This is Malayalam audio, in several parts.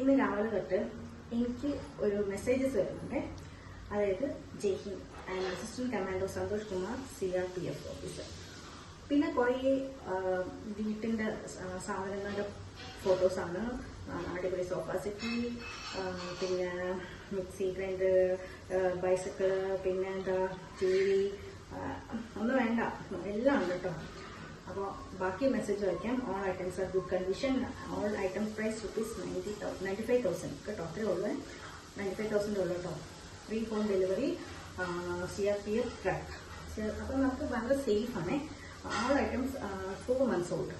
ഇന്ന് രാവിലെ തൊട്ട് എനിക്ക് ഒരു മെസ്സേജസ് വരുന്നുണ്ട്. അതായത് Jai Hind, I am assistant commando Santhosh Kumar, CRPF officer. പിന്നെ കുറേ വീട്ടിൻ്റെ സാധനങ്ങളുടെ ഫോട്ടോസാണ്. അടിപൊളി സോഫ സെറ്റി, പിന്നെ മിക്സി, ഗ്രൈൻഡർ, ബൈസക്കിള്, പിന്നെ എന്താ TV, ഒന്നും വേണ്ട, എല്ലാം ഉണ്ട് കേട്ടോ. അപ്പോൾ ബാക്കി മെസ്സേജ് വായിക്കാം. All items are good condition, all item price ₹95,000 കേട്ടോ. അത്രേ ഉള്ളൂ, 95,000 ഉള്ളൂ കേട്ടോ. Free home delivery, CRPF track. അപ്പോൾ നമുക്ക് ഭയങ്കര സേഫാണ്. ഓൾ ഐറ്റംസ് 4 months old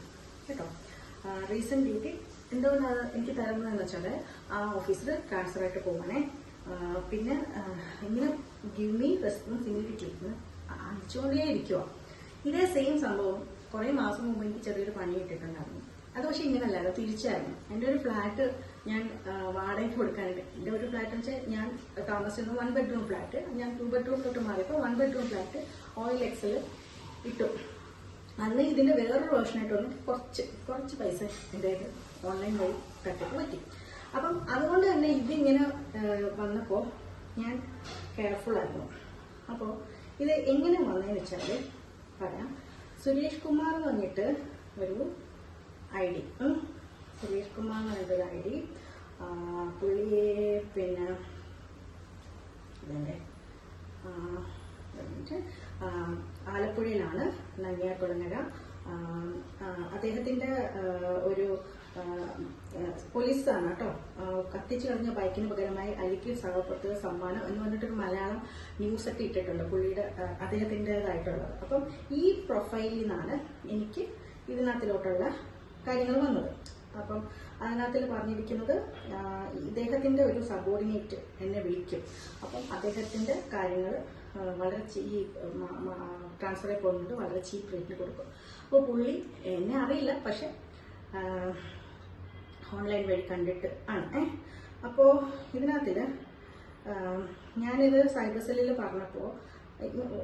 കേട്ടോ. റീസെന്റ് ഡ്യൂട്ടി എന്തുകൊണ്ടാണ് എനിക്ക് തരുന്നതെന്ന് വെച്ചാൽ ആ ഓഫീസിൽ ട്രാൻസ്ഫർ ആയിട്ട് പോവാനേ. പിന്നെ ഇങ്ങനെ ഗിവ് മീ റെസ്പോൺസിബിലിറ്റി അയച്ചുകൊണ്ടേ ഇരിക്കുക. ഇതേ സെയിം സംഭവം കുറേ മാസം മുമ്പ് എനിക്ക് ചെറിയൊരു പണി കിട്ടിയിട്ടുണ്ടായിരുന്നു. അത് പക്ഷെ ഇങ്ങനല്ലാതെ തിരിച്ചായിരുന്നു. എൻ്റെ ഒരു ഫ്ലാറ്റ് ഞാൻ വാടകയ്ക്ക് കൊടുക്കാനായിട്ട്, എൻ്റെ ഒരു ഫ്ലാറ്റ് എന്ന് വെച്ചാൽ ഞാൻ താമസിച്ചിരുന്ന 1 bedroom ഫ്ലാറ്റ്, ഞാൻ 2 bedroom തൊട്ട് മാറിയപ്പോൾ 1 bedroom ഫ്ലാറ്റ് OLX ഇട്ടു. അന്ന് ഇതിന്റെ വേറൊരു വേർഷനായിട്ട് വന്നിട്ട് കുറച്ച് പൈസ എൻ്റെ ഓൺലൈൻ വഴി തട്ടിപ്പ് പറ്റി. അപ്പം അതുകൊണ്ട് തന്നെ ഇതിങ്ങനെ വന്നപ്പോൾ ഞാൻ കെയർഫുൾ ആയിരുന്നു. അപ്പോൾ ഇത് എങ്ങനെ വന്നതെന്ന് വെച്ചാൽ പറയാം. സുരേഷ് കുമാർ എന്ന് പറഞ്ഞിട്ട് ഒരു ID, സുരേഷ് കുമാർ എന്ന് പറഞ്ഞിട്ടൊരു ID. പുള്ളിയെ പിന്നെ ഇതിൻ്റെ ആലപ്പുഴയിലാണ്, നങ്ങിയാർകുളങ്ങര. അദ്ദേഹത്തിന്റെ ഒരു പോലീസാണ് കേട്ടോ. കത്തിച്ചു കളഞ്ഞ ബൈക്കിന് പകരമായി അലിക്ക് സഹപ്രവർത്തക സമ്മാനം എന്ന് പറഞ്ഞിട്ടൊരു മലയാളം ന്യൂസ് ഒക്കെ ഇട്ടിട്ടുണ്ട് പുള്ളിയുടെ, അദ്ദേഹത്തിൻ്റെതായിട്ടുള്ളത്. അപ്പം ഈ പ്രൊഫൈലിൽ നിന്നാണ് എനിക്ക് ഇതിനകത്തിലോട്ടുള്ള കാര്യങ്ങൾ വന്നത്. അപ്പം അതിനകത്തിൽ പറഞ്ഞിരിക്കുന്നത് ഇദ്ദേഹത്തിന്റെ ഒരു സബോർഡിനേറ്റ് എന്നെ വിളിക്കും. അപ്പം അദ്ദേഹത്തിന്റെ കാര്യങ്ങൾ വളരെ ട്രാൻസ്ഫർ ആയി പോകുന്നുണ്ട്, വളരെ ചീപ്പ് റേറ്റിന് കൊടുക്കും. അപ്പോൾ പുള്ളി എന്നെ അറിയില്ല, പക്ഷെ ഓൺലൈൻ വഴി കണ്ടിട്ട് ആണ്. അപ്പോൾ ഇതിനകത്തിൽ ഞാനിത് സൈബർ സെല്ലിൽ പറഞ്ഞപ്പോൾ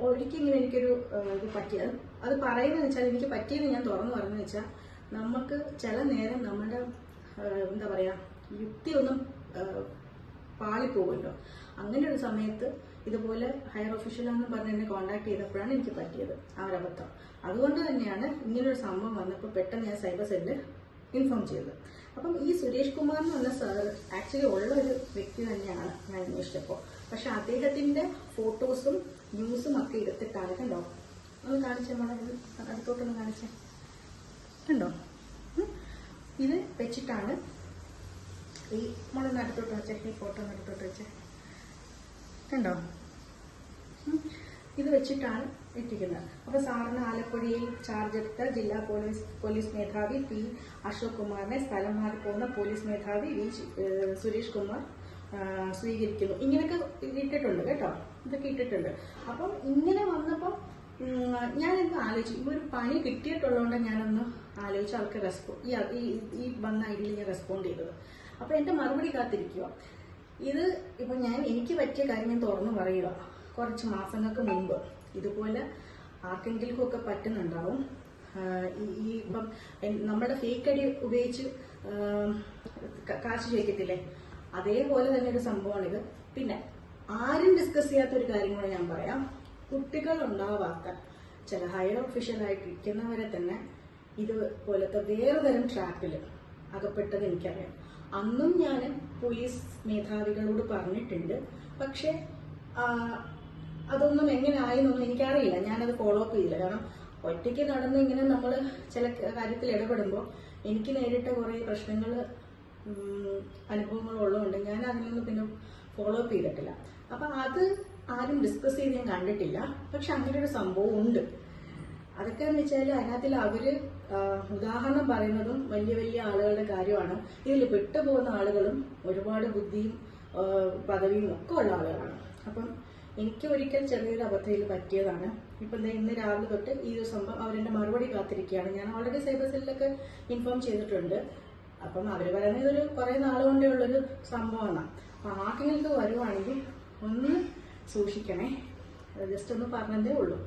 ഒരിക്കലും എനിക്കൊരു ഇത് പറ്റിയത്, അത് പറയുന്നതെന്ന് വെച്ചാൽ എനിക്ക് പറ്റിയത് ഞാൻ തുറന്നു പറഞ്ഞതെന്ന് വെച്ചാൽ, നമുക്ക് ചില നേരം നമ്മുടെ എന്താ പറയുക യുക്തിയൊന്നും പാളിപ്പോകുമല്ലോ. അങ്ങനെ ഒരു സമയത്ത് ഇതുപോലെ ഹയർ ഒഫീഷ്യലാണെന്ന് പറഞ്ഞ് എന്നെ കോൺടാക്ട് ചെയ്തപ്പോഴാണ് എനിക്ക് പറ്റിയത് ആ ഒരു അബദ്ധം. അതുകൊണ്ട് തന്നെയാണ് ഇങ്ങനൊരു സംഭവം വന്നപ്പോൾ പെട്ടെന്ന് ഞാൻ സൈബർ സെല്ലിൽ ഇൻഫോം ചെയ്തത്. അപ്പം ഈ സുരേഷ് കുമാർ എന്ന് പറഞ്ഞ സാർ ആക്ച്വലി ഉള്ള ഒരു വ്യക്തി തന്നെയാണ് ഞാൻ അന്വേഷിച്ചപ്പോൾ. പക്ഷെ അദ്ദേഹത്തിന്റെ ഫോട്ടോസും ന്യൂസും ഒക്കെ എടുത്തിട്ടാണ്, കണ്ടോ, ഒന്ന് കാണിച്ചേ മോളെ, അടുത്തോട്ടൊന്ന് കാണിച്ചേ, കണ്ടോ, ഇത് വെച്ചിട്ടാണ് ഈ മോളൊന്ന് അടുത്തോട്ട് വെച്ചേ, ഈ ഫോട്ടോ ഒന്ന് അടുത്തോട്ട് വെച്ചേ, കണ്ടോ, ഇത് വെച്ചിട്ടാണ് ഇട്ടിരിക്കുന്നത്. അപ്പൊ സാറിന് ആലപ്പുഴയിൽ ചാർജ് എടുത്ത ജില്ലാ പോലീസ് മേധാവി P. അശോക് കുമാറിനെ സ്ഥലം മാറി പോകുന്ന പോലീസ് മേധാവി V. സുരേഷ് കുമാർ സ്വീകരിക്കുന്നു. ഇങ്ങനെയൊക്കെ ഇട്ടിട്ടുണ്ട് കേട്ടോ, ഇതൊക്കെ ഇട്ടിട്ടുണ്ട്. അപ്പം ഇങ്ങനെ വന്നപ്പോൾ ഞാനെന്ത് ആലോചിച്ചു, ഈ ഒരു പണി കിട്ടിയിട്ടുള്ളതുകൊണ്ട് ഞാനൊന്ന് ആലോചിച്ച് ആൾക്ക് ഈ വന്ന ഐഡിയിൽ ഞാൻ റെസ്പോണ്ട് ചെയ്തത്. അപ്പൊ എന്റെ മറുപടി കാത്തിരിക്കുക. ഇത് ഇപ്പൊ എനിക്ക് പറ്റിയ കാര്യം ഞാൻ തുറന്നു പറയുക. കുറച്ച് മാസങ്ങൾക്ക് മുമ്പ് ഇതുപോലെ ആർക്കെങ്കിലും ഒക്കെ പറ്റുന്നുണ്ടാവും. ഈ ഇപ്പം നമ്മുടെ ഫേക്ക് ഐഡി ഉപയോഗിച്ച് കാശ് ചോദിക്കത്തില്ലേ, അതേപോലെ തന്നെ ഒരു സംഭവമാണിത്. പിന്നെ ആരും ഡിസ്കസ് ചെയ്യാത്തൊരു കാര്യം കൂടെ ഞാൻ പറയാം. കുട്ടികൾ ഉണ്ടാവാത്ത ചില ഹയർ ഒഫീഷ്യലായിട്ടിരിക്കുന്നവരെ തന്നെ ഇതുപോലത്തെ വേറെ തരം ട്രാപ്പിൽ അകപ്പെട്ടത് എനിക്കറിയാം. അന്നും ഞാൻ പോലീസ് മേധാവികളോട് പറഞ്ഞിട്ടുണ്ട്. പക്ഷെ അതൊന്നും എങ്ങനെ ആയെന്നൊന്നും എനിക്കറിയില്ല, ഞാനത് ഫോളോ അപ്പ് ചെയ്തില്ല. കാരണം ഒറ്റയ്ക്ക് നടന്ന് ഇങ്ങനെ നമ്മൾ ചില കാര്യത്തിൽ ഇടപെടുമ്പോൾ എനിക്ക് നേരിട്ട കുറേ പ്രശ്നങ്ങൾ അനുഭവങ്ങളുള്ളതുകൊണ്ട് ഞാൻ അതിനൊന്നും പിന്നെ ഫോളോ അപ്പ് ചെയ്തിട്ടില്ല. അപ്പൊ അത് ആരും ഡിസ്കസ് ചെയ്ത് ഞാൻ കണ്ടിട്ടില്ല. പക്ഷെ അങ്ങനെ ഒരു സംഭവം ഉണ്ട്. അതൊക്കെ എന്ന് വെച്ചാൽ അതിനകത്തിൽ അവര് ഉദാഹരണം പറയുന്നതും വലിയ വലിയ ആളുകളുടെ കാര്യമാണ്. ഇതിൽ പെട്ടുപോകുന്ന ആളുകളും ഒരുപാട് ബുദ്ധിയും പദവിയും ഒക്കെ ഉള്ള ആളുകളാണ്. അപ്പം എനിക്ക് ഒരിക്കൽ ചെറിയൊരു അബദ്ധത്തിൽ പറ്റിയതാണ്. ഇപ്പൊ ഇന്ന് രാവിലെ തൊട്ട് ഈ ഒരു സംഭവം അവരെന്റെ മറുപടി കാത്തിരിക്കുകയാണ്. ഞാൻ ഓൾറെഡി സൈബർ സെല്ലിലൊക്കെ ഇൻഫോം ചെയ്തിട്ടുണ്ട്. അപ്പം അവര് പറയുന്നത് ഇതൊരു കുറെ നാളുകൊണ്ടേ ഉള്ളൊരു സംഭവമാണ്. അപ്പൊ ആർക്കെങ്കിലും വരുവാണെങ്കിൽ ഒന്ന് സൂക്ഷിക്കണേ. ജസ്റ്റ് ഒന്ന് പറഞ്ഞതേ ഉള്ളൂ.